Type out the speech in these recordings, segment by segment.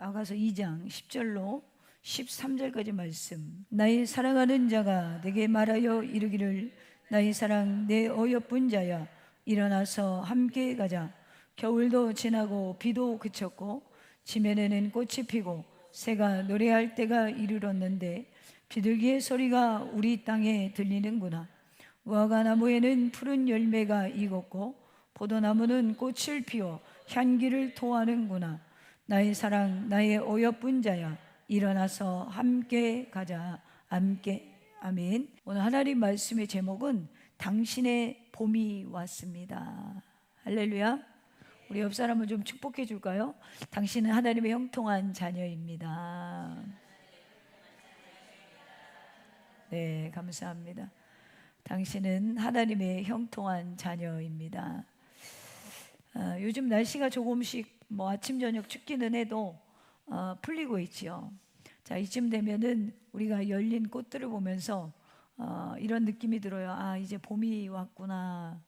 아가서 2장 10절로 13절까지 말씀. 나의 사랑하는 자가 내게 말하여 이르기를 나의 사랑 내 어여쁜 자야 일어나서 함께 가자. 겨울도 지나고 비도 그쳤고 지면에는 꽃이 피고 새가 노래할 때가 이르렀는데 비둘기의 소리가 우리 땅에 들리는구나. 무화과 나무에는 푸른 열매가 익었고 포도나무는 꽃을 피워 향기를 토하는구나. 나의 사랑 나의 어여쁜 자야 일어나서 함께 가자. 함께. 아멘. 오늘 하나님 말씀의 제목은 당신의 봄이 왔습니다. 할렐루야. 우리 옆 사람을 좀 축복해 줄까요? 당신은 하나님의 형통한 자녀입니다. 네, 감사합니다. 당신은 하나님의 형통한 자녀입니다. 요즘 날씨가 조금씩 아침 저녁 춥기는 해도 풀리고 있지요. 자, 이쯤 되면은 우리가 열린 꽃들을 보면서 이런 느낌이 들어요. 아, 이제 봄이 왔구나.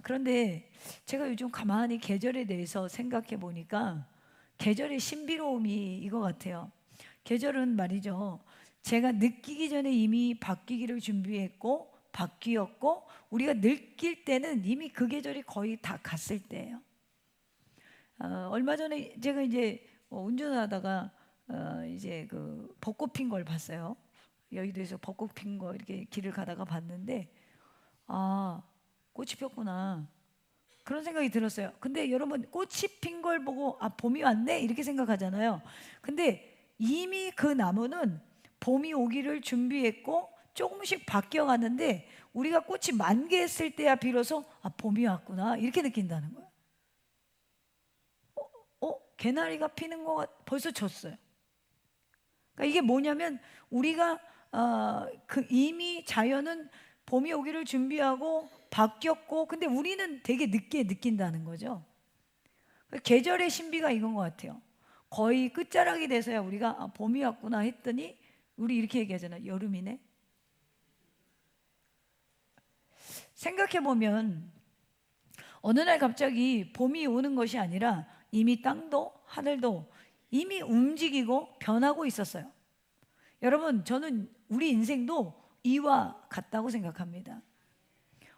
그런데 제가 요즘 가만히 계절에 대해서 생각해 보니까 계절의 신비로움이 이거 같아요. 계절은 말이죠, 제가 느끼기 전에 이미 바뀌기를 준비했고 바뀌었고 우리가 느낄 때는 이미 그 계절이 거의 다 갔을 때예요. 얼마 전에 제가 이제 운전하다가 이제 그 벚꽃 핀 걸 봤어요. 여의도에서 벚꽃 핀 거 이렇게 길을 가다가 봤는데 아, 꽃이 폈구나 그런 생각이 들었어요. 근데 여러분, 꽃이 핀 걸 보고 아, 봄이 왔네 이렇게 생각하잖아요. 근데 이미 그 나무는 봄이 오기를 준비했고 조금씩 바뀌어가는데 우리가 꽃이 만개했을 때야 비로소 아, 봄이 왔구나 이렇게 느낀다는 거예요. 개나리가 피는 거 벌써 졌어요. 그러니까 이게 뭐냐면 우리가 이미 자연은 봄이 오기를 준비하고 바뀌었고 근데 우리는 되게 늦게 느낀다는 거죠. 계절의 신비가 이건 것 같아요. 거의 끝자락이 돼서야 우리가 아, 봄이 왔구나 했더니 우리 이렇게 얘기하잖아요. 여름이네. 생각해보면 어느 날 갑자기 봄이 오는 것이 아니라 이미 땅도 하늘도 이미 움직이고 변하고 있었어요. 여러분, 저는 우리 인생도 이와 같다고 생각합니다.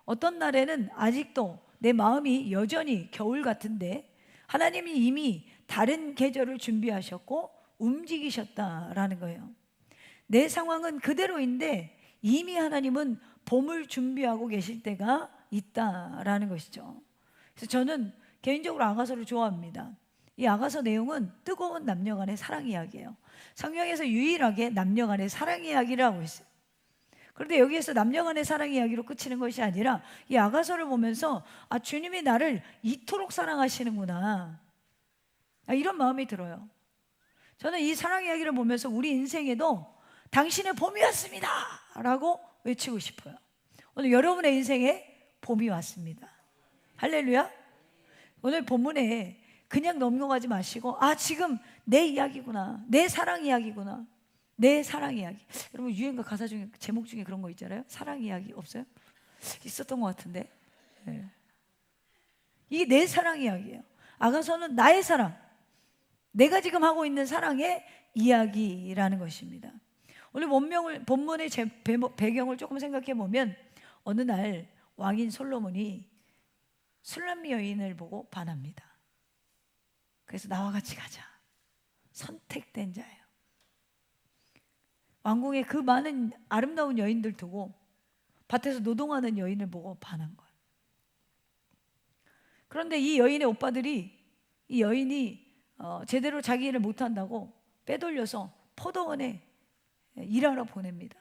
어떤 날에는 아직도 내 마음이 여전히 겨울 같은데 하나님이 이미 다른 계절을 준비하셨고 움직이셨다라는 거예요. 내 상황은 그대로인데 이미 하나님은 봄을 준비하고 계실 때가 있다라는 것이죠. 그래서 저는 개인적으로 아가서를 좋아합니다. 이 아가서 내용은 뜨거운 남녀 간의 사랑 이야기예요. 성경에서 유일하게 남녀 간의 사랑 이야기를 하고 있어요. 그런데 여기에서 남녀 간의 사랑 이야기로 끝이는 것이 아니라 이 아가서를 보면서 아, 주님이 나를 이토록 사랑하시는구나, 이런 마음이 들어요. 저는 이 사랑 이야기를 보면서 우리 인생에도 당신의 봄이 왔습니다 라고 외치고 싶어요. 오늘 여러분의 인생에 봄이 왔습니다. 할렐루야. 오늘 본문에 그냥 넘어가지 마시고 아, 지금 내 이야기구나, 내 사랑 이야기구나, 내 사랑 이야기. 여러분, 유행가 가사 중에 제목 중에 그런 거 있잖아요. 사랑 이야기 없어요? 있었던 것 같은데. 네. 이게 내 사랑 이야기예요. 아가서는 나의 사랑, 내가 지금 하고 있는 사랑의 이야기라는 것입니다. 오늘 본문의 배경을 조금 생각해 보면 어느 날 왕인 솔로몬이 술람미 여인을 보고 반합니다. 그래서 나와 같이 가자. 선택된 자예요. 왕궁의 그 많은 아름다운 여인들 두고 밭에서 노동하는 여인을 보고 반한 거예요. 그런데 이 여인의 오빠들이 이 여인이 제대로 자기 일을 못한다고 빼돌려서 포도원에 일하러 보냅니다.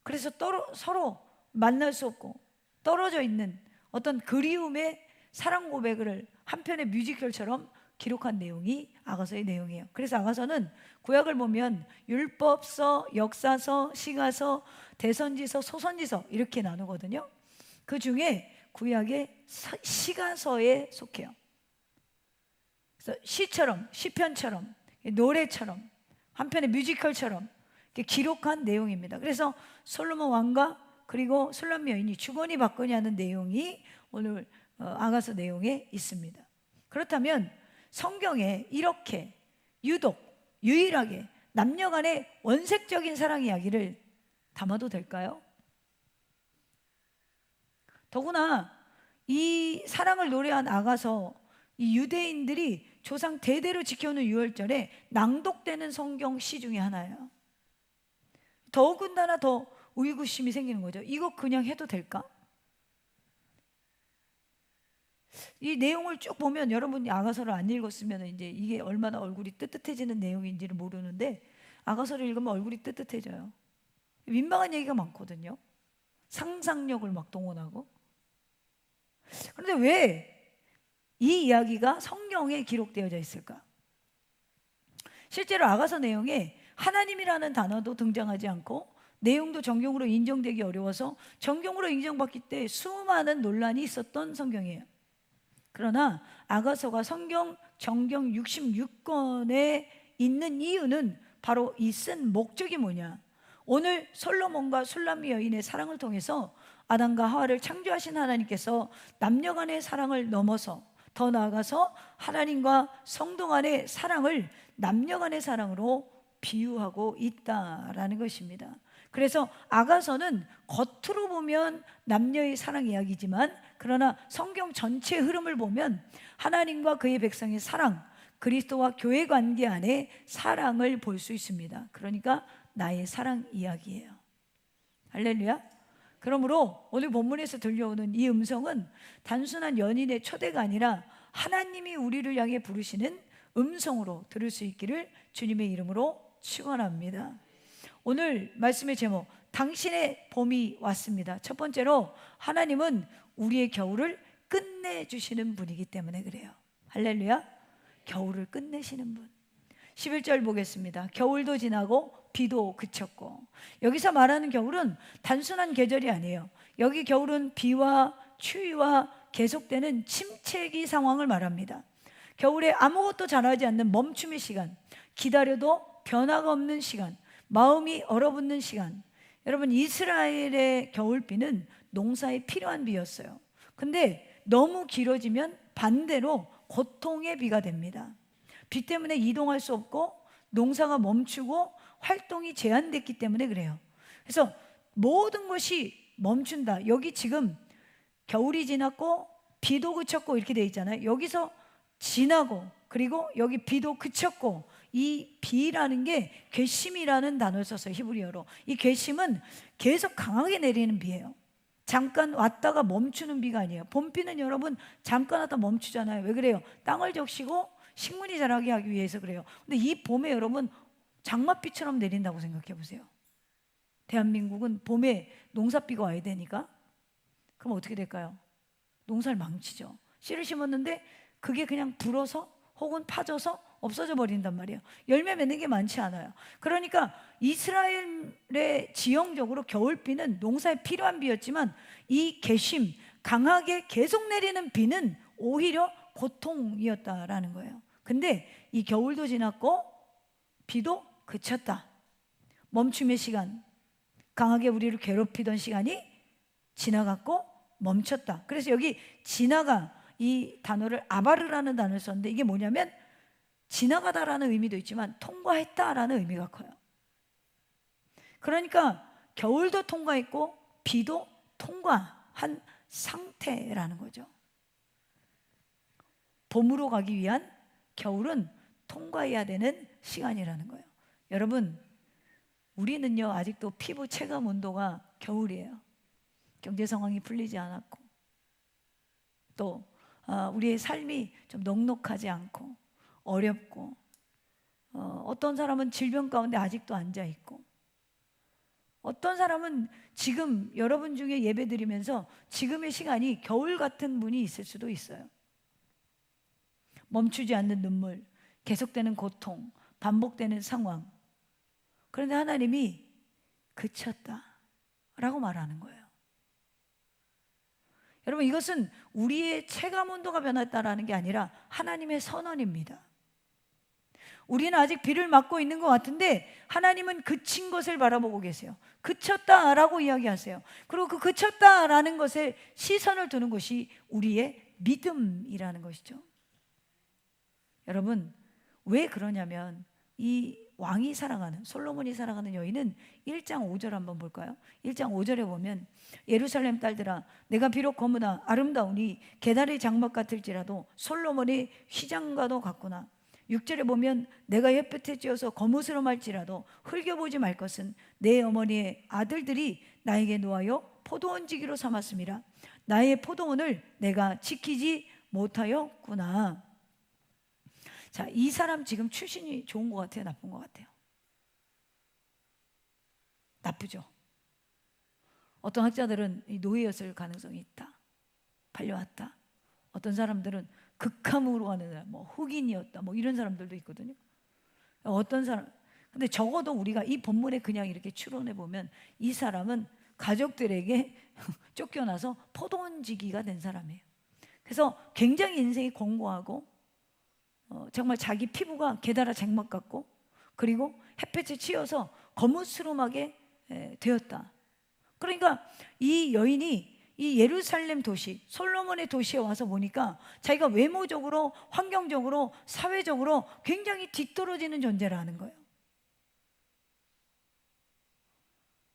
그래서 서로 만날 수 없고 떨어져 있는 어떤 그리움의 사랑 고백을 한 편의 뮤지컬처럼 기록한 내용이 아가서의 내용이에요. 그래서 아가서는 구약을 보면 율법서, 역사서, 시가서, 대선지서, 소선지서 이렇게 나누거든요. 그 중에 구약의 시가서에 속해요. 그래서 시처럼, 시편처럼, 노래처럼, 한편의 뮤지컬처럼 기록한 내용입니다. 그래서 솔로몬 왕과 그리고 술람미 여인이 주거니 받거니 하는 내용이 오늘 아가서 내용에 있습니다. 그렇다면 성경에 이렇게 유독 유일하게 남녀 간의 원색적인 사랑 이야기를 담아도 될까요? 더구나 이 사랑을 노래한 아가서, 이 유대인들이 조상 대대로 지켜오는 유월절에 낭독되는 성경 시 중에 하나예요. 더군다나 더 의구심이 생기는 거죠. 이거 그냥 해도 될까? 이 내용을 쭉 보면, 여러분이 아가서를 안 읽었으면 이제 이게 얼마나 얼굴이 뜨뜻해지는 내용인지를 모르는데, 아가서를 읽으면 얼굴이 뜨뜻해져요. 민망한 얘기가 많거든요. 상상력을 막 동원하고. 그런데 왜 이 이야기가 성경에 기록되어져 있을까? 실제로 아가서 내용에 하나님이라는 단어도 등장하지 않고, 내용도 정경으로 인정되기 어려워서 정경으로 인정받기 때 수많은 논란이 있었던 성경이에요. 그러나 아가서가 성경 정경 66권에 있는 이유는 바로 이 쓴 목적이 뭐냐? 오늘 솔로몬과 술람미 여인의 사랑을 통해서 아담과 하와를 창조하신 하나님께서 남녀 간의 사랑을 넘어서, 더 나아가서 하나님과 성도 간의 사랑을 남녀 간의 사랑으로 비유하고 있다라는 것입니다. 그래서 아가서는 겉으로 보면 남녀의 사랑 이야기지만, 그러나 성경 전체 흐름을 보면 하나님과 그의 백성의 사랑, 그리스도와 교회 관계 안에 사랑을 볼 수 있습니다. 그러니까 나의 사랑 이야기예요. 할렐루야. 그러므로 오늘 본문에서 들려오는 이 음성은 단순한 연인의 초대가 아니라 하나님이 우리를 향해 부르시는 음성으로 들을 수 있기를 주님의 이름으로 축원합니다. 오늘 말씀의 제목, 당신의 봄이 왔습니다. 첫 번째로, 하나님은 우리의 겨울을 끝내주시는 분이기 때문에 그래요. 할렐루야. 겨울을 끝내시는 분. 11절 보겠습니다. 겨울도 지나고 비도 그쳤고. 여기서 말하는 겨울은 단순한 계절이 아니에요. 여기 겨울은 비와 추위와 계속되는 침체기 상황을 말합니다. 겨울에 아무것도 자라지 않는 멈춤의 시간, 기다려도 변화가 없는 시간, 마음이 얼어붙는 시간. 여러분, 이스라엘의 겨울비는 농사에 필요한 비였어요. 근데 너무 길어지면 반대로 고통의 비가 됩니다. 비 때문에 이동할 수 없고 농사가 멈추고 활동이 제한됐기 때문에 그래요. 그래서 모든 것이 멈춘다. 여기 지금 겨울이 지났고 비도 그쳤고 이렇게 돼 있잖아요. 여기서 지나고, 그리고 여기 비도 그쳤고, 이 비라는 게 괘심이라는 단어를 썼어요, 히브리어로. 이 괘심은 계속 강하게 내리는 비예요. 잠깐 왔다가 멈추는 비가 아니에요. 봄비는 여러분 잠깐 왔다 멈추잖아요. 왜 그래요? 땅을 적시고 식물이 자라게 하기 위해서 그래요. 근데 이 봄에 여러분 장맛비처럼 내린다고 생각해 보세요. 대한민국은 봄에 농사비가 와야 되니까. 그럼 어떻게 될까요? 농사를 망치죠. 씨를 심었는데 그게 그냥 불어서 혹은 파져서 없어져 버린단 말이에요. 열매 맺는 게 많지 않아요. 그러니까 이스라엘의 지형적으로 겨울비는 농사에 필요한 비였지만, 이 괘심, 강하게 계속 내리는 비는 오히려 고통이었다라는 거예요. 근데 이 겨울도 지났고 비도 그쳤다. 멈춤의 시간, 강하게 우리를 괴롭히던 시간이 지나갔고 멈췄다. 그래서 여기 지나가, 이 단어를 아바르라는 단어를 썼는데, 이게 뭐냐면 지나가다라는 의미도 있지만 통과했다라는 의미가 커요. 그러니까 겨울도 통과했고 비도 통과한 상태라는 거죠. 봄으로 가기 위한 겨울은 통과해야 되는 시간이라는 거예요. 여러분, 우리는요 아직도 피부 체감 온도가 겨울이에요. 경제 상황이 풀리지 않았고, 또 우리의 삶이 좀 넉넉하지 않고 어렵고, 어떤 사람은 질병 가운데 아직도 앉아있고, 어떤 사람은 지금 여러분 중에 예배 드리면서 지금의 시간이 겨울 같은 분이 있을 수도 있어요. 멈추지 않는 눈물, 계속되는 고통, 반복되는 상황. 그런데 하나님이 그쳤다라고 말하는 거예요. 여러분, 이것은 우리의 체감 온도가 변했다라는 게 아니라 하나님의 선언입니다. 우리는 아직 비를 맞고 있는 것 같은데 하나님은 그친 것을 바라보고 계세요. 그쳤다라고 이야기하세요. 그리고 그 그쳤다라는 것에 시선을 두는 것이 우리의 믿음이라는 것이죠. 여러분, 왜 그러냐면 이 왕이 사랑하는, 솔로몬이 사랑하는 여인은 1장 5절 한번 볼까요? 1장 5절에 보면 예루살렘 딸들아 내가 비록 거무나 아름다우니 계달의 장막 같을지라도 솔로몬의 휘장과도 같구나. 6절에 보면 내가 햇볕에 쬐어서 거무스름할지라도 흘겨보지 말 것은 내 어머니의 아들들이 나에게 놓아여 포도원지기로 삼았음이라. 나의 포도원을 내가 지키지 못하였구나. 자, 이 사람 지금 출신이 좋은 것 같아요? 나쁜 것 같아요? 나쁘죠. 어떤 학자들은 노예였을 가능성이 있다, 팔려왔다. 어떤 사람들은 극함으로 가는 사람, 뭐 흑인이었다, 뭐 이런 사람들도 있거든요. 어떤 사람, 근데 적어도 우리가 이 본문에 그냥 이렇게 추론해 보면 이 사람은 가족들에게 쫓겨나서 포도원지기가 된 사람이에요. 그래서 굉장히 인생이 공고하고 정말 자기 피부가 게다라 장막 같고, 그리고 햇볕에 치여서 거무스름하게 되었다. 그러니까 이 여인이 이 예루살렘 도시, 솔로몬의 도시에 와서 보니까 자기가 외모적으로, 환경적으로, 사회적으로 굉장히 뒤떨어지는 존재라는 거예요.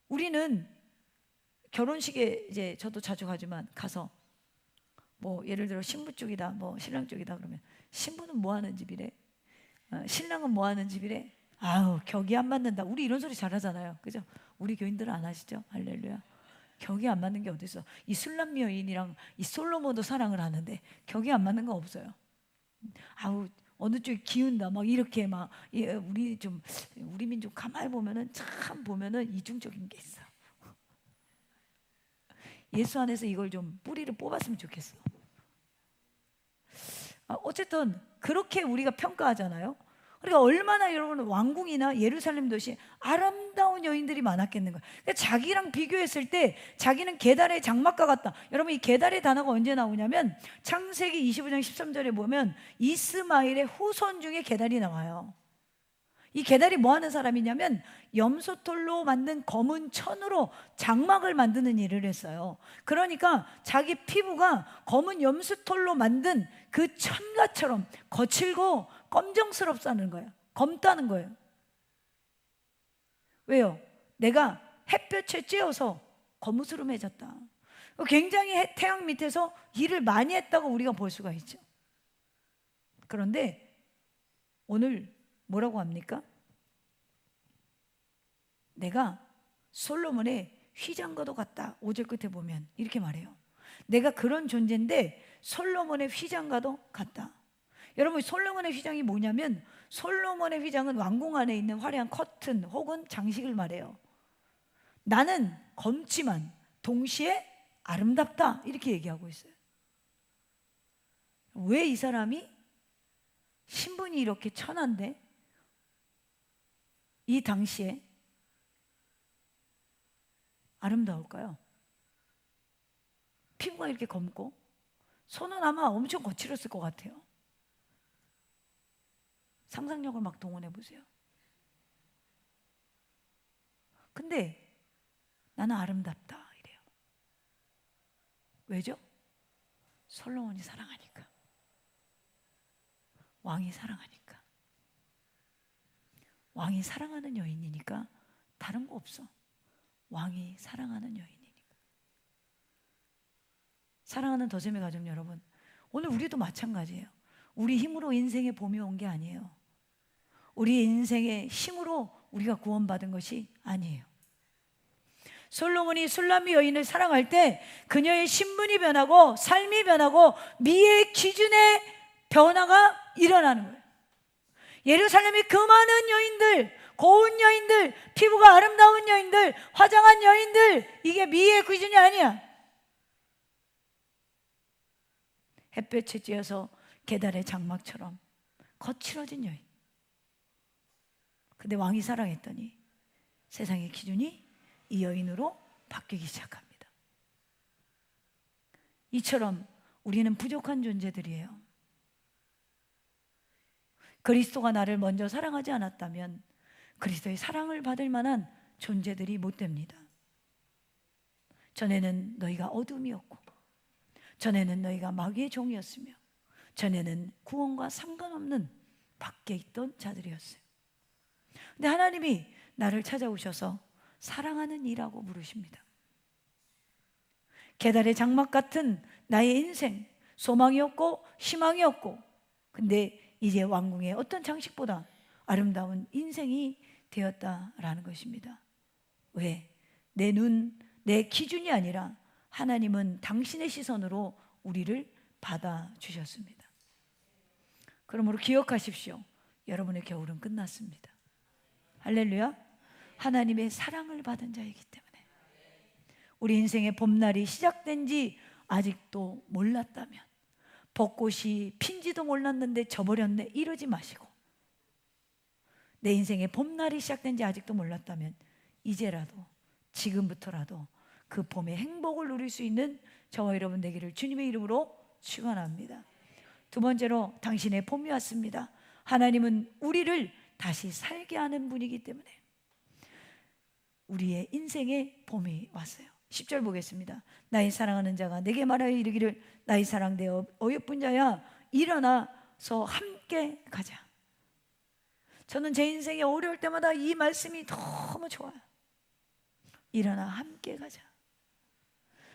우리는 결혼식에 이제 저도 자주 가지만 가서 뭐 예를 들어 신부 쪽이다, 뭐 신랑 쪽이다 그러면 신부는 뭐 하는 집이래? 신랑은 뭐 하는 집이래? 아우 격이 안 맞는다. 우리 이런 소리 잘하잖아요, 그죠? 우리 교인들은 안 하시죠? 할렐루야. 격이 안 맞는 게 어디 있어? 이 술람 여인이랑 이 솔로몬도 사랑을 하는데 격이 안 맞는 거 없어요. 아우 어느 쪽이 기운다 막 이렇게 막 우리 민족 가만히 보면은 참 보면은 이중적인 게 있어. 예수 안에서 이걸 좀 뿌리를 뽑았으면 좋겠어. 어쨌든 그렇게 우리가 평가하잖아요. 그러니까 얼마나 여러분 왕궁이나 예루살렘 도시 아름다운 여인들이 많았겠는 거예요. 그러니까 자기랑 비교했을 때 자기는 게달의 장막과 같다. 여러분 이 게달의 단어가 언제 나오냐면 창세기 25장 13절에 보면 이스마엘의 후손 중에 게달이 나와요. 이 게달이 뭐 하는 사람이냐면 염소털로 만든 검은 천으로 장막을 만드는 일을 했어요. 그러니까 자기 피부가 검은 염소털로 만든 그 천가처럼 거칠고 검정스럽다는 거예요. 검다는 거예요. 왜요? 내가 햇볕에 쬐어서 거무스름해졌다. 굉장히 태양 밑에서 일을 많이 했다고 우리가 볼 수가 있죠. 그런데 오늘 뭐라고 합니까? 내가 솔로몬의 휘장과도 같다. 5절 끝에 보면 이렇게 말해요. 내가 그런 존재인데 솔로몬의 휘장과도 같다. 여러분 솔로몬의 휘장이 뭐냐면 솔로몬의 휘장은 왕궁 안에 있는 화려한 커튼 혹은 장식을 말해요. 나는 검지만 동시에 아름답다 이렇게 얘기하고 있어요. 왜 이 사람이 신분이 이렇게 천한데 이 당시에 아름다울까요? 피부가 이렇게 검고 손은 아마 엄청 거칠었을 것 같아요. 상상력을 막 동원해 보세요. 근데 나는 아름답다 이래요. 왜죠? 솔로몬이 사랑하니까. 왕이 사랑하니까. 왕이 사랑하는 여인이니까 다른 거 없어. 왕이 사랑하는 여인이니까. 사랑하는 더잼의 가족 여러분, 오늘 우리도 마찬가지예요. 우리 힘으로 인생에 봄이 온 게 아니에요. 우리 인생의 힘으로 우리가 구원받은 것이 아니에요. 솔로몬이 술람미 여인을 사랑할 때 그녀의 신분이 변하고 삶이 변하고 미의 기준의 변화가 일어나는 거예요. 예루살렘의 그 많은 여인들, 고운 여인들, 피부가 아름다운 여인들, 화장한 여인들, 이게 미의 기준이 아니야. 햇볕에 쬐어서 게달의 장막처럼 거칠어진 여인. 근데 왕이 사랑했더니 세상의 기준이 이 여인으로 바뀌기 시작합니다. 이처럼 우리는 부족한 존재들이에요. 그리스도가 나를 먼저 사랑하지 않았다면 그리스도의 사랑을 받을 만한 존재들이 못 됩니다. 전에는 너희가 어둠이었고, 전에는 너희가 마귀의 종이었으며, 전에는 구원과 상관없는 밖에 있던 자들이었어요. 근데 하나님이 나를 찾아오셔서 사랑하는 이라고 부르십니다. 계달의 장막 같은 나의 인생, 소망이 없고 희망이 없고, 근데 이제 왕궁의 어떤 장식보다 아름다운 인생이 되었다라는 것입니다. 왜? 내 눈, 내 기준이 아니라 하나님은 당신의 시선으로 우리를 받아주셨습니다. 그러므로 기억하십시오. 여러분의 겨울은 끝났습니다. 할렐루야. 하나님의 사랑을 받은 자이기 때문에 우리 인생의 봄날이 시작된 지 아직도 몰랐다면, 벚꽃이 핀지도 몰랐는데 져버렸네, 이러지 마시고, 내 인생의 봄날이 시작된 지 아직도 몰랐다면 이제라도, 지금부터라도 그 봄의 행복을 누릴 수 있는 저와 여러분 되기를 주님의 이름으로 축원합니다. 두 번째로, 당신의 봄이 왔습니다. 하나님은 우리를 다시 살게 하는 분이기 때문에 우리의 인생에 봄이 왔어요. 10절 보겠습니다. 나의 사랑하는 자가 내게 말하여 이르기를 나의 사랑되어 어여쁜 자야 일어나서 함께 가자. 저는 제 인생이 어려울 때마다 이 말씀이 너무 좋아요. 일어나 함께 가자.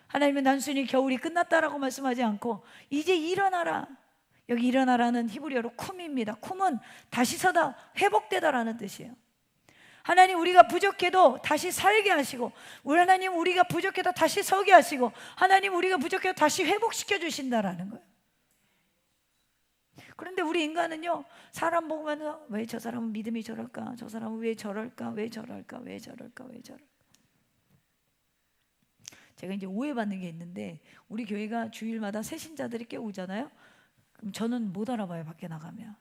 하나님은 단순히 겨울이 끝났다라고 말씀하지 않고 이제 일어나라. 여기 일어나라는 히브리어로 쿰입니다. 쿰은 다시 서다, 회복되다라는 뜻이에요. 하나님, 우리가 부족해도 다시 살게 하시고, 우리 하나님, 우리가 부족해도 다시 서게 하시고, 하나님, 우리가 부족해도 다시 회복시켜 주신다라는 거예요. 그런데 우리 인간은요, 사람 보면 왜 저 사람은 믿음이 저럴까, 저 사람은 왜 저럴까, 왜 저럴까, 왜 저럴까, 왜 저럴까. 제가 이제 오해받는 게 있는데, 우리 교회가 주일마다 새신자들이 꽤 오잖아요. 그럼 저는 못 알아봐요, 밖에 나가면.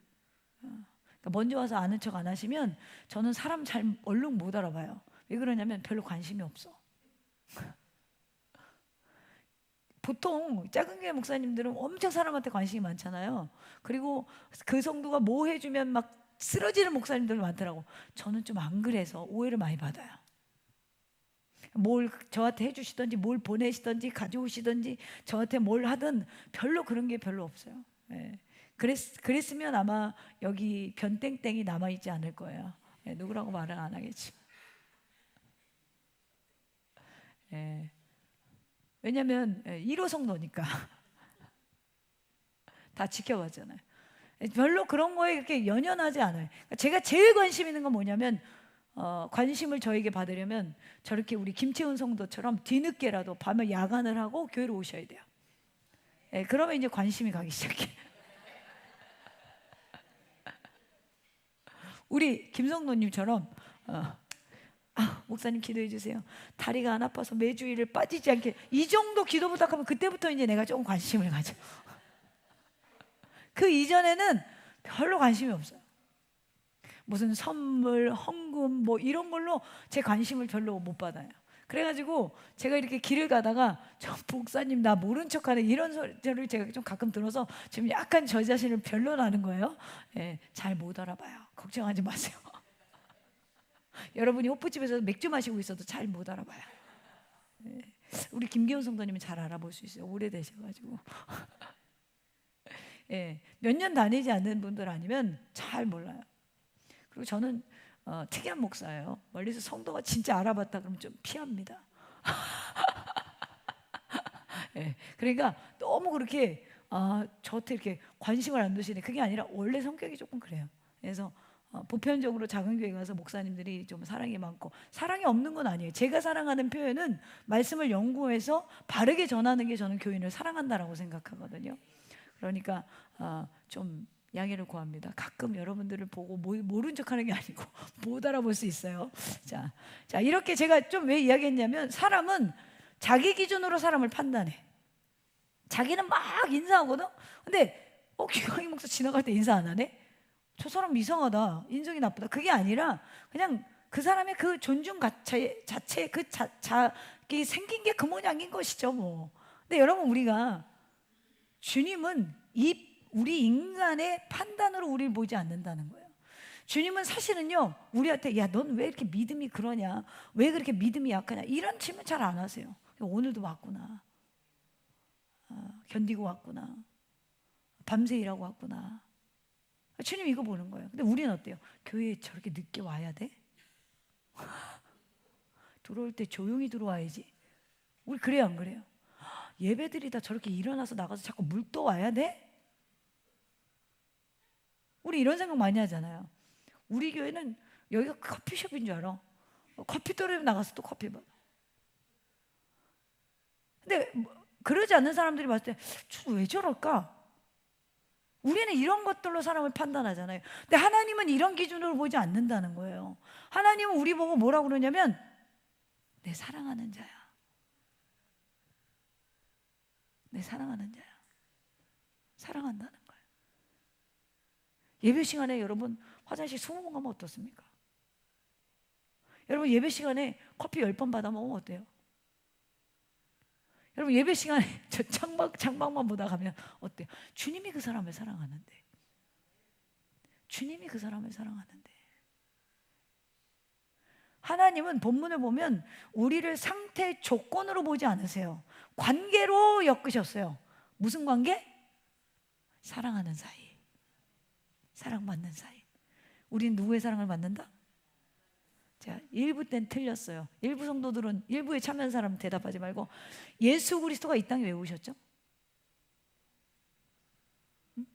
그러니까 먼저 와서 아는 척 안 하시면 저는 사람 잘 얼른 못 알아봐요. 왜 그러냐면 별로 관심이 없어. 보통 작은 교회 목사님들은 엄청 사람한테 관심이 많잖아요. 그리고 그 성도가 뭐 해주면 막 쓰러지는 목사님들 많더라고. 저는 좀 안 그래서 오해를 많이 받아요. 뭘 저한테 해주시든지 뭘 보내시든지 가져오시든지 저한테 뭘 하든 별로 그런 게 별로 없어요. 예. 그랬으면 아마 여기 변땡땡이 남아있지 않을 거예요. 예, 누구라고 말을 안 하겠지. 예. 왜냐하면 1호 성도니까 다 지켜봤잖아요. 별로 그런 거에 그렇게 연연하지 않아요. 그러니까 제가 제일 관심 있는 건 뭐냐면 관심을 저에게 받으려면 저렇게 우리 김채훈 성도처럼 뒤늦게라도 밤에 야간을 하고 교회로 오셔야 돼요. 예, 그러면 이제 관심이 가기 시작해. 우리 김성도님처럼 목사님 기도해 주세요. 다리가 안 아파서 매주일을 빠지지 않게, 이 정도 기도 부탁하면 그때부터 이제 내가 조금 관심을 가져. 그 이전에는 별로 관심이 없어요. 무슨 선물, 헌금 뭐 이런 걸로 제 관심을 별로 못 받아요. 그래가지고 제가 이렇게 길을 가다가 저 목사님 나 모른 척하는 이런 소리를 제가 좀 가끔 들어서 지금 약간 저 자신을 별로라는 거예요. 예, 잘 못 알아봐요. 걱정하지 마세요. 여러분이 호프집에서 맥주 마시고 있어도 잘 못 알아봐요. 예, 우리 김기훈 성도님은 잘 알아볼 수 있어요. 오래되셔가지고. 예, 몇 년 다니지 않는 분들 아니면 잘 몰라요. 그리고 저는 특이한 목사예요. 멀리서 성도가 진짜 알아봤다 그러면 좀 피합니다. 예, 그러니까 너무 그렇게 저한테 이렇게 관심을 안 두시네. 그게 아니라 원래 성격이 조금 그래요. 그래서 보편적으로 작은 교회 가서 목사님들이 좀 사랑이 많고, 사랑이 없는 건 아니에요. 제가 사랑하는 표현은 말씀을 연구해서 바르게 전하는 게 저는 교인을 사랑한다라고 생각하거든요. 그러니까 좀 양해를 구합니다. 가끔 여러분들을 보고 모른 척하는 게 아니고 못 알아볼 수 있어요. 자 이렇게 제가 좀 왜 이야기했냐면, 사람은 자기 기준으로 사람을 판단해. 자기는 막 인사하거든. 근데 김광희 목사 지나갈 때 인사 안 하네? 저 사람 이상하다, 인성이 나쁘다. 그게 아니라 그냥 그 사람의 그 존중 자체 그 자기 생긴 게 그 모양인 것이죠 뭐. 근데 여러분, 우리가 주님은 우리 인간의 판단으로 우리를 보지 않는다는 거예요. 주님은 사실은요, 우리한테 야, 넌 왜 이렇게 믿음이 그러냐, 왜 그렇게 믿음이 약하냐, 이런 질문 잘 안 하세요. 오늘도 왔구나, 견디고 왔구나, 밤새 일하고 왔구나, 주님 이거 보는 거예요. 근데 우리는 어때요? 교회에 저렇게 늦게 와야 돼? 들어올 때 조용히 들어와야지. 우리 그래요, 안 그래요? 예배드리다 저렇게 일어나서 나가서 자꾸 물 떠와야 돼? 우리 이런 생각 많이 하잖아요. 우리 교회는 여기가 커피숍인 줄 알아. 커피 떨어지면 나가서 또 커피 받아. 근데 그러지 않는 사람들이 봤을 때 왜 저럴까? 우리는 이런 것들로 사람을 판단하잖아요. 근데 하나님은 이런 기준으로 보지 않는다는 거예요. 하나님은 우리 보고 뭐라고 그러냐면 내 사랑하는 자야. 내 사랑하는 자야. 사랑한다는 거예요. 예배 시간에 여러분 화장실 20번 가면 어떻습니까? 여러분 예배 시간에 커피 10번 받아 먹으면 어때요? 여러분 예배 시간에 저 창밖만 보다 가면 어때요? 주님이 그 사람을 사랑하는데, 주님이 그 사람을 사랑하는데, 하나님은 본문을 보면 우리를 상태 조건으로 보지 않으세요. 관계로 엮으셨어요. 무슨 관계? 사랑하는 사이, 사랑받는 사이. 우린 누구의 사랑을 받는다? 자, 일부 땐 틀렸어요. 일부 성도들은, 일부에 참여한 사람 대답하지 말고 예수 그리스도가 이 땅에 왜 오셨죠? 응?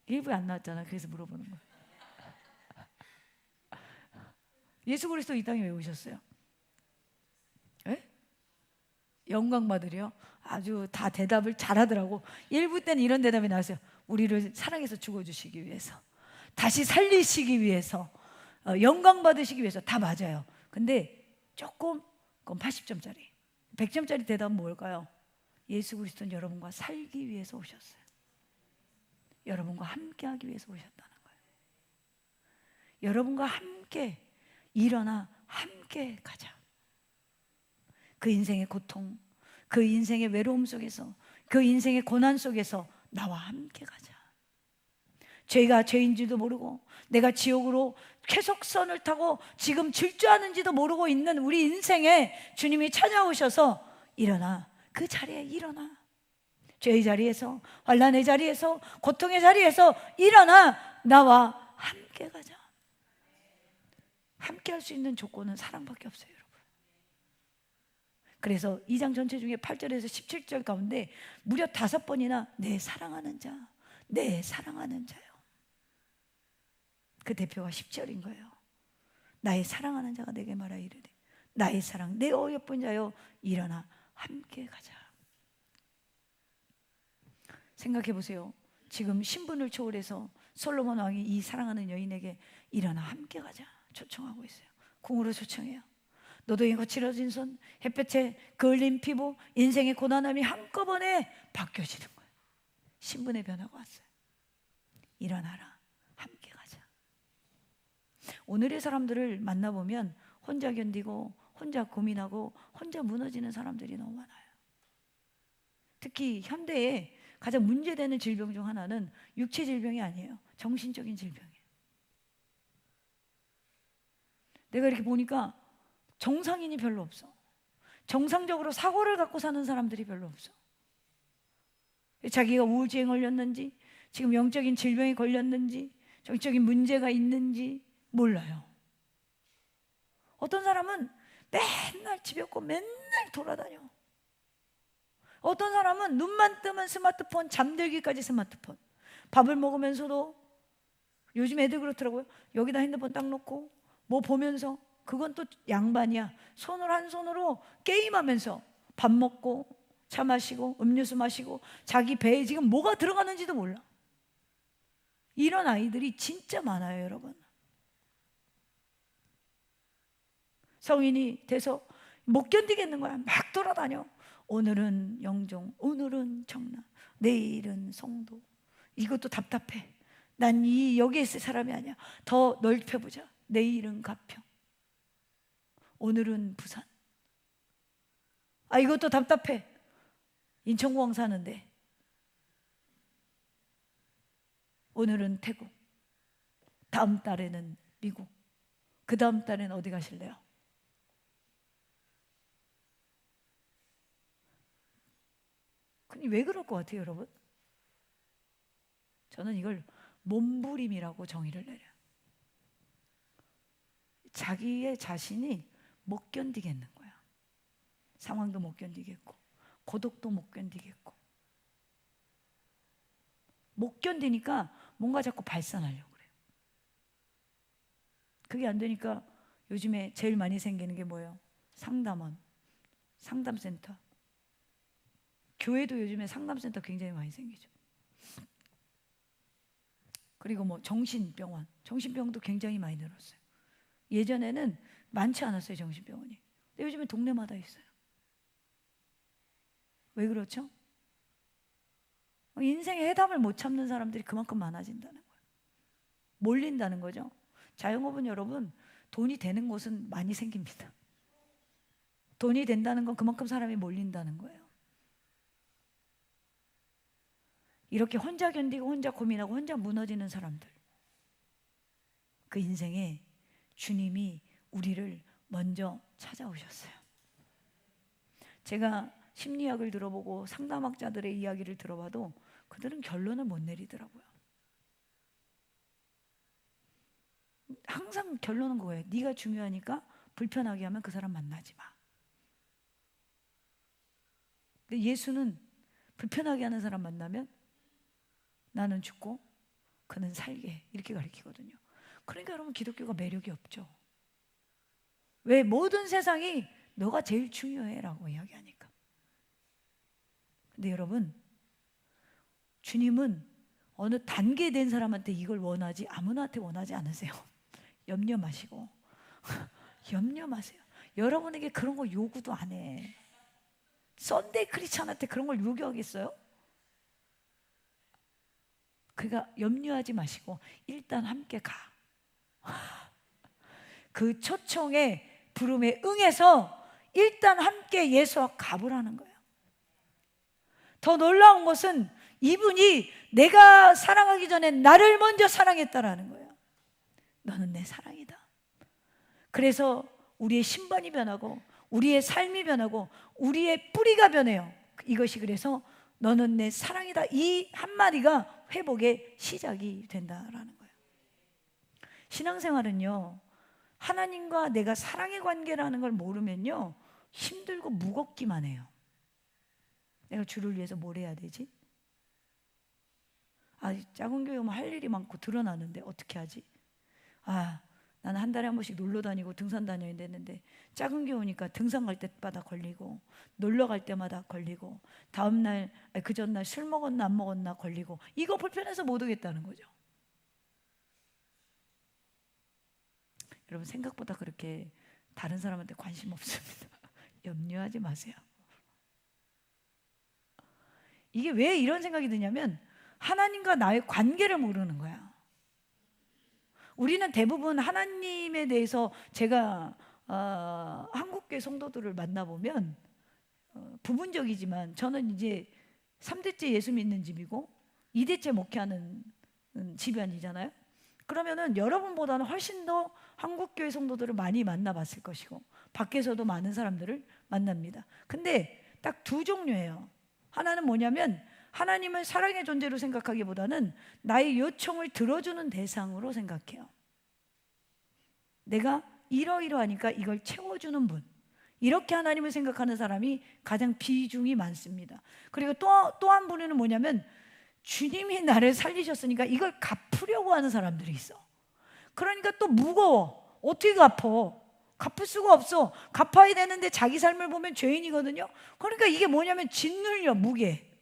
일부에 안 나왔잖아. 그래서 물어보는 거야. 예수 그리스도 이 땅에 왜 오셨어요? 에? 영광 받으려? 아주 다 대답을 잘하더라고. 일부 때는 이런 대답이 나왔어요. 우리를 사랑해서 죽어주시기 위해서, 다시 살리시기 위해서, 영광 받으시기 위해서. 다 맞아요. 근데 조금, 그건 80점짜리 100점짜리 대답은 뭘까요? 예수 그리스도는 여러분과 살기 위해서 오셨어요. 여러분과 함께 하기 위해서 오셨다는 거예요. 여러분과 함께 일어나 함께 가자. 그 인생의 고통, 그 인생의 외로움 속에서, 그 인생의 고난 속에서 나와 함께 가자. 죄가 죄인지도 모르고 내가 지옥으로 쾌속선을 타고 지금 질주하는지도 모르고 있는 우리 인생에 주님이 찾아오셔서 일어나, 그 자리에 일어나. 죄의 자리에서, 환난의 자리에서, 고통의 자리에서 일어나 나와 함께 가자. 함께 할 수 있는 조건은 사랑밖에 없어요, 여러분. 그래서 2장 전체 중에 8절에서 17절 가운데 무려 5번이나 내 사랑하는 자, 내 사랑하는 자요. 그 대표가 10절인 거예요. 나의 사랑하는 자가 내게 말하 이르되 나의 사랑, 내 어여쁜 자여 일어나 함께 가자. 생각해 보세요. 지금 신분을 초월해서 솔로몬 왕이 이 사랑하는 여인에게 일어나 함께 가자 초청하고 있어요. 궁으로 초청해요. 너도 이 거칠어진 손, 햇볕에 그을린 피부, 인생의 고난함이 한꺼번에 바뀌어지는 거예요. 신분의 변화가 왔어요. 일어나라, 함께 가자. 오늘의 사람들을 만나보면 혼자 견디고 혼자 고민하고 혼자 무너지는 사람들이 너무 많아요. 특히 현대에 가장 문제되는 질병 중 하나는 육체 질병이 아니에요. 정신적인 질병이에요. 내가 이렇게 보니까 정상인이 별로 없어. 정상적으로 사고를 갖고 사는 사람들이 별로 없어. 자기가 우울증에 걸렸는지, 지금 영적인 질병에 걸렸는지, 정적인 문제가 있는지 몰라요. 어떤 사람은 맨날 집에 없고 맨날 돌아다녀. 어떤 사람은 눈만 뜨면 스마트폰, 잠들기까지 스마트폰. 밥을 먹으면서도, 요즘 애들 그렇더라고요. 여기다 핸드폰 딱 놓고 뭐 보면서, 그건 또 양반이야. 한 손으로 게임하면서 밥 먹고 차 마시고 음료수 마시고 자기 배에 지금 뭐가 들어가는지도 몰라. 이런 아이들이 진짜 많아요, 여러분. 성인이 돼서 못 견디겠는 거야. 막 돌아다녀. 오늘은 영종, 오늘은 청라, 내일은 송도. 이것도 답답해. 난 여기에 있을 사람이 아니야. 더 넓혀보자. 내일은 가평, 오늘은 부산. 이것도 답답해. 인천공항 사는데 오늘은 태국, 다음 달에는 미국, 그 다음 달에는 어디 가실래요? 왜 그럴 것 같아요, 여러분? 저는 이걸 몸부림이라고 정의를 내려요. 자기의 자신이 못 견디겠는 거야. 상황도 못 견디겠고 고독도 못 견디겠고 못 견디니까 뭔가 자꾸 발산하려고 그래요. 그게 안 되니까 요즘에 제일 많이 생기는 게 뭐예요? 상담원, 상담센터. 교회도 요즘에 상담센터 굉장히 많이 생기죠. 그리고 뭐 정신병원, 정신병도 굉장히 많이 늘었어요. 예전에는 많지 않았어요, 정신병원이. 근데 요즘에 동네마다 있어요. 왜 그렇죠? 인생의 해답을 못 찾는 사람들이 그만큼 많아진다는 거예요. 몰린다는 거죠. 자영업은 여러분, 돈이 되는 곳은 많이 생깁니다. 돈이 된다는 건 그만큼 사람이 몰린다는 거예요. 이렇게 혼자 견디고 혼자 고민하고 혼자 무너지는 사람들, 그 인생에 주님이 우리를 먼저 찾아오셨어요. 제가 심리학을 들어보고 상담학자들의 이야기를 들어봐도 그들은 결론을 못 내리더라고요. 항상 결론은 그거예요. 네가 중요하니까 불편하게 하면 그 사람 만나지 마. 근데 예수는 불편하게 하는 사람 만나면 나는 죽고 그는 살게, 이렇게 가르치거든요. 그러니까 여러분, 기독교가 매력이 없죠. 왜? 모든 세상이 너가 제일 중요해 라고 이야기하니까. 근데 여러분, 주님은 어느 단계에 된 사람한테 이걸 원하지 아무나한테 원하지 않으세요. 염려 마시고 염려 마세요. 여러분에게 그런 거 요구도 안 해. 썬데이 크리스찬한테 그런 걸 요구하겠어요? 그러니까 염려하지 마시고 일단 함께 가. 그 초청에 부름에 응해서 일단 함께 예수와 가보라는 거예요. 더 놀라운 것은 이분이 내가 사랑하기 전에 나를 먼저 사랑했다라는 거예요. 너는 내 사랑이다. 그래서 우리의 신반이 변하고 우리의 삶이 변하고 우리의 뿌리가 변해요. 이것이 그래서 너는 내 사랑이다, 이 한마디가 회복의 시작이 된다라는 거예요. 신앙생활은요, 하나님과 내가 사랑의 관계라는 걸 모르면요 힘들고 무겁기만 해요. 내가 주를 위해서 뭘 해야 되지? 작은 교회 오면 할 일이 많고 드러나는데 어떻게 하지? 나는 한 달에 한 번씩 놀러 다니고 등산 다녀야 되는데 작은 교회 오니까 등산 갈 때마다 걸리고 놀러 갈 때마다 걸리고 다음날 그 전날 술 먹었나 안 먹었나 걸리고 이거 불편해서 못 오겠다는 거죠. 여러분, 생각보다 그렇게 다른 사람한테 관심 없습니다. 염려하지 마세요. 이게 왜 이런 생각이 드냐면 하나님과 나의 관계를 모르는 거야. 우리는 대부분 하나님에 대해서 제가 한국교회 성도들을 만나보면 부분적이지만 저는 이제 3대째 예수 믿는 집이고 2대째 목회하는 집안이잖아요. 그러면은 여러분보다는 훨씬 더 한국교회 성도들을 많이 만나봤을 것이고 밖에서도 많은 사람들을 만납니다. 근데 딱 두 종류예요. 하나는 뭐냐면 하나님을 사랑의 존재로 생각하기보다는 나의 요청을 들어주는 대상으로 생각해요. 내가 이러이러하니까 이걸 채워주는 분, 이렇게 하나님을 생각하는 사람이 가장 비중이 많습니다. 그리고 또 한 부류는 뭐냐면 주님이 나를 살리셨으니까 이걸 갚으려고 하는 사람들이 있어. 그러니까 또 무거워. 어떻게 갚어? 갚을 수가 없어. 갚아야 되는데 자기 삶을 보면 죄인이거든요. 그러니까 이게 뭐냐면 짓눌려, 무게.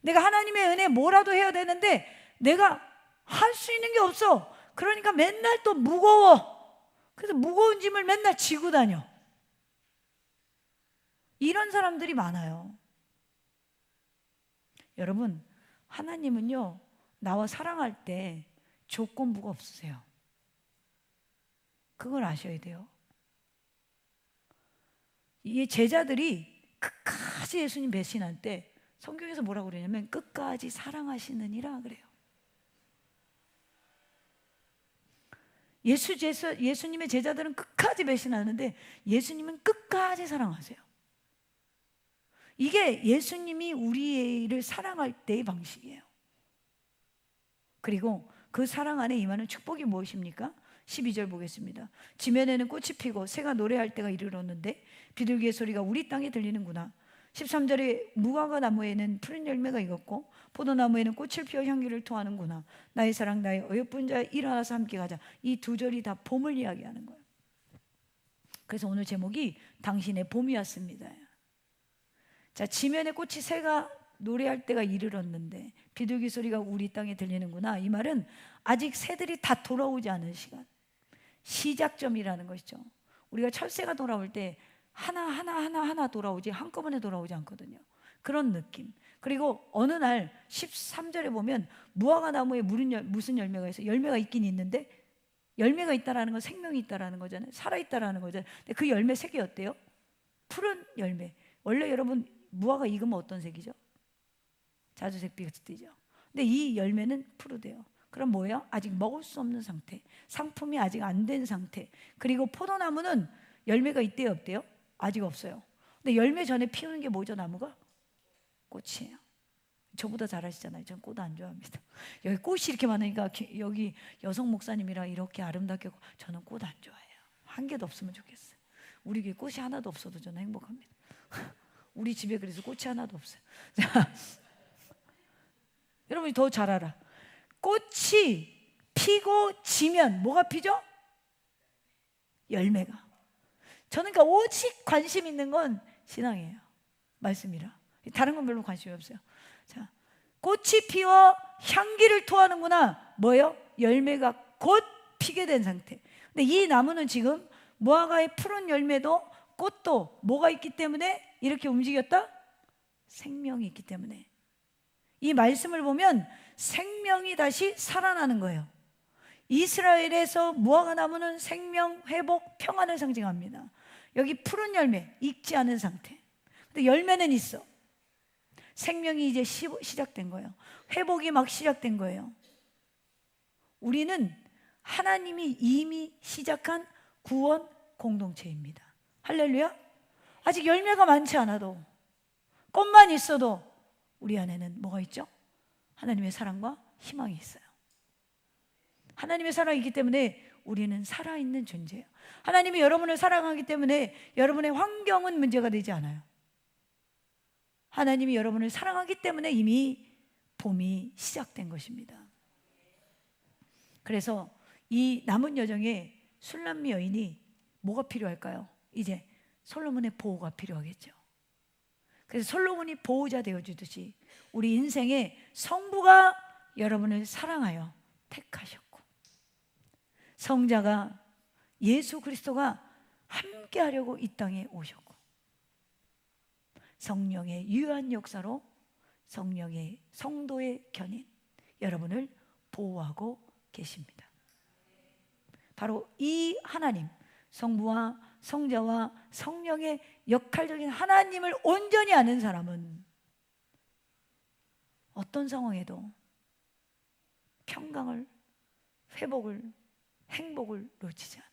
내가 하나님의 은혜에 뭐라도 해야 되는데 내가 할 수 있는 게 없어. 그러니까 맨날 또 무거워. 그래서 무거운 짐을 맨날 지고 다녀. 이런 사람들이 많아요. 여러분, 하나님은요 나와 사랑할 때 조건부가 없으세요. 그걸 아셔야 돼요. 이 제자들이 끝까지 예수님 배신할 때 성경에서 뭐라고 그러냐면 끝까지 사랑하시느니라 그래요. 예수님의 제자들은 끝까지 배신하는데 예수님은 끝까지 사랑하세요. 이게 예수님이 우리를 사랑할 때의 방식이에요. 그리고 그 사랑 안에 임하는 축복이 무엇입니까? 12절 보겠습니다. 지면에는 꽃이 피고 새가 노래할 때가 이르렀는데 비둘기의 소리가 우리 땅에 들리는구나. 13절에 무화과 나무에는 푸른 열매가 익었고 포도나무에는 꽃을 피워 향기를 토하는구나. 나의 사랑 나의 어여쁜 자여 일어나서 함께 가자. 이 두 절이 다 봄을 이야기하는 거예요. 그래서 오늘 제목이 당신의 봄이 왔습니다. 자, 지면에 꽃이 새가 노래할 때가 이르렀는데 비둘기 소리가 우리 땅에 들리는구나. 이 말은 아직 새들이 다 돌아오지 않은 시간, 시작점이라는 것이죠. 우리가 철새가 돌아올 때 하나 돌아오지 한꺼번에 돌아오지 않거든요. 그런 느낌. 그리고 어느 날 13절에 보면 무화과 나무에 무슨 열매가 있어요? 열매가 있긴 있는데 열매가 있다라는 건 생명이 있다라는 거잖아요. 살아있다라는 거잖아요. 근데 그 열매 색이 어때요? 푸른 열매. 원래 여러분 무화과 익으면 어떤 색이죠? 자주색빛이 뜨죠. 근데 이 열매는 푸르대요. 그럼 뭐예요? 아직 먹을 수 없는 상태, 상품이 아직 안 된 상태. 그리고 포도나무는 열매가 있대요, 없대요? 아직 없어요. 근데 열매 전에 피우는 게 뭐죠? 나무가? 꽃이에요. 저보다 잘하시잖아요. 전 꽃 안 좋아합니다. 여기 꽃이 이렇게 많으니까 여기 여성 목사님이라 이렇게 아름답게, 저는 꽃 안 좋아해요. 한 개도 없으면 좋겠어요. 우리 교회 꽃이 하나도 없어도 저는 행복합니다. 우리 집에 그래서 꽃이 하나도 없어요. 자, 여러분이 더 잘 알아. 꽃이 피고 지면 뭐가 피죠? 열매가. 저는 그러니까 오직 관심 있는 건 신앙이에요. 말씀이라. 다른 건 별로 관심이 없어요. 자, 꽃이 피어 향기를 토하는구나. 뭐예요? 열매가 곧 피게 된 상태. 근데 이 나무는 지금 무화과의 푸른 열매도 꽃도 뭐가 있기 때문에 이렇게 움직였다? 생명이 있기 때문에. 이 말씀을 보면 생명이 다시 살아나는 거예요. 이스라엘에서 무화과 나무는 생명, 회복, 평안을 상징합니다. 여기 푸른 열매, 익지 않은 상태. 근데 열매는 있어. 생명이 이제 시작된 거예요. 회복이 막 시작된 거예요. 우리는 하나님이 이미 시작한 구원 공동체입니다. 할렐루야. 아직 열매가 많지 않아도, 꽃만 있어도 우리 안에는 뭐가 있죠? 하나님의 사랑과 희망이 있어요. 하나님의 사랑이 있기 때문에 우리는 살아있는 존재예요. 하나님이 여러분을 사랑하기 때문에 여러분의 환경은 문제가 되지 않아요. 하나님이 여러분을 사랑하기 때문에 이미 봄이 시작된 것입니다. 그래서 이 남은 여정에 술람미 여인이 뭐가 필요할까요? 이제 솔로몬의 보호가 필요하겠죠. 그래서 솔로몬이 보호자 되어주듯이 우리 인생에 성부가 여러분을 사랑하여 택하셨고, 성자가 예수 그리스도가 함께 하려고 이 땅에 오셨고, 성령의 유한 역사로 성령의 성도의 견인 여러분을 보호하고 계십니다. 바로 이 하나님, 성부와 성자와 성령의 역할적인 하나님을 온전히 아는 사람은 어떤 상황에도 평강을, 회복을, 행복을 놓치지 않아요.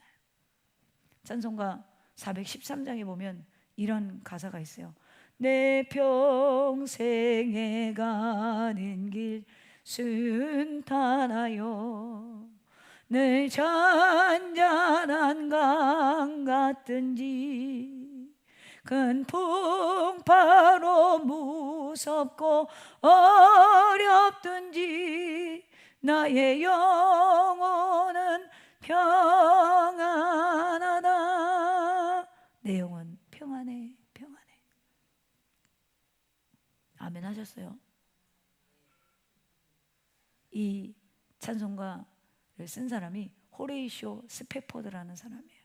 찬송가 413장에 보면 이런 가사가 있어요. 내 평생에 가는 길 순탄하여 늘 잔잔한 강 같든지 큰 풍파로 무섭고 어렵든지 나의 영혼은 평안하다. 내 영혼 평안해, 평안해. 아멘 하셨어요? 이 찬송가를 쓴 사람이 호레이쇼 스페포드라는 사람이에요.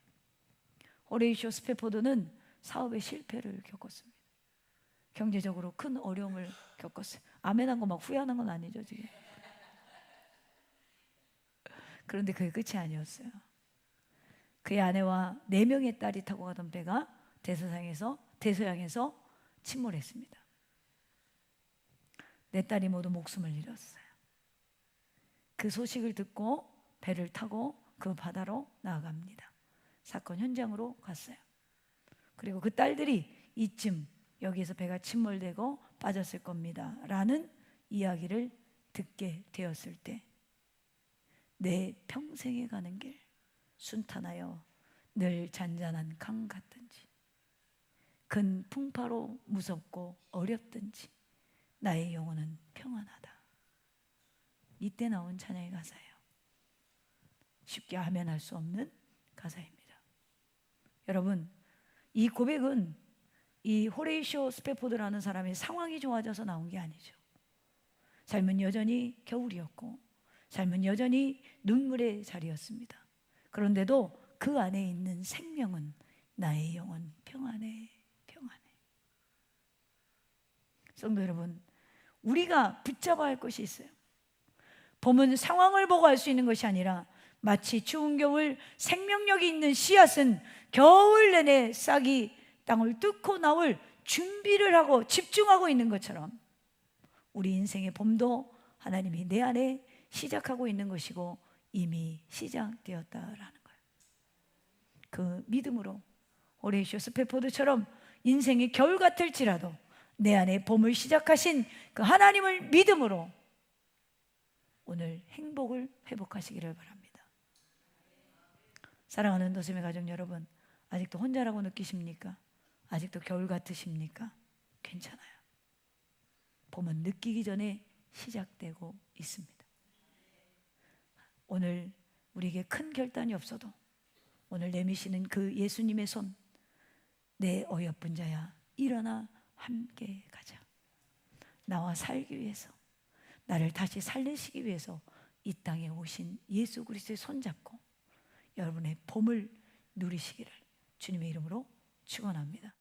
호레이쇼 스페포드는 사업의 실패를 겪었습니다. 경제적으로 큰 어려움을 겪었어요. 아멘한 거 막 후회하는 건 아니죠 지금. 그런데 그게 끝이 아니었어요. 그의 아내와 4명의 딸이 타고 가던 배가 대서양에서 침몰했습니다. 4딸이 모두 목숨을 잃었어요. 그 소식을 듣고 배를 타고 그 바다로 나아갑니다. 사건 현장으로 갔어요. 그리고 그 딸들이 이쯤 여기에서 배가 침몰되고 빠졌을 겁니다 라는 이야기를 듣게 되었을 때 내 평생에 가는 길 순탄하여 늘 잔잔한 강 같든지 큰 풍파로 무섭고 어렵든지 나의 영혼은 평안하다. 이때 나온 찬양의 가사예요. 쉽게 하면 할 수 없는 가사입니다. 여러분, 이 고백은 이 호레이쇼 스페포드라는 사람의 상황이 좋아져서 나온 게 아니죠. 삶은 여전히 겨울이었고 삶은 여전히 눈물의 자리였습니다. 그런데도 그 안에 있는 생명은 나의 영혼 평안해, 평안해. 성도 여러분, 우리가 붙잡아야 할 것이 있어요. 봄은 상황을 보고 알 수 있는 것이 아니라 마치 추운 겨울 생명력이 있는 씨앗은 겨울 내내 싹이 땅을 뚫고 나올 준비를 하고 집중하고 있는 것처럼 우리 인생의 봄도 하나님이 내 안에 시작하고 있는 것이고 이미 시작되었다라는 거예요. 그 믿음으로 호레이쇼 스페포드처럼 인생의 겨울 같을지라도 내 안에 봄을 시작하신 그 하나님을 믿음으로 오늘 행복을 회복하시기를 바랍니다. 사랑하는 도심의 가족 여러분, 아직도 혼자라고 느끼십니까? 아직도 겨울 같으십니까? 괜찮아요. 봄은 느끼기 전에 시작되고 있습니다. 오늘 우리에게 큰 결단이 없어도 오늘 내미시는 그 예수님의 손, 내 어여쁜 자야 일어나 함께 가자. 나와 살기 위해서, 나를 다시 살리시기 위해서 이 땅에 오신 예수 그리스도의 손잡고 여러분의 봄을 누리시기를 주님의 이름으로 축원합니다.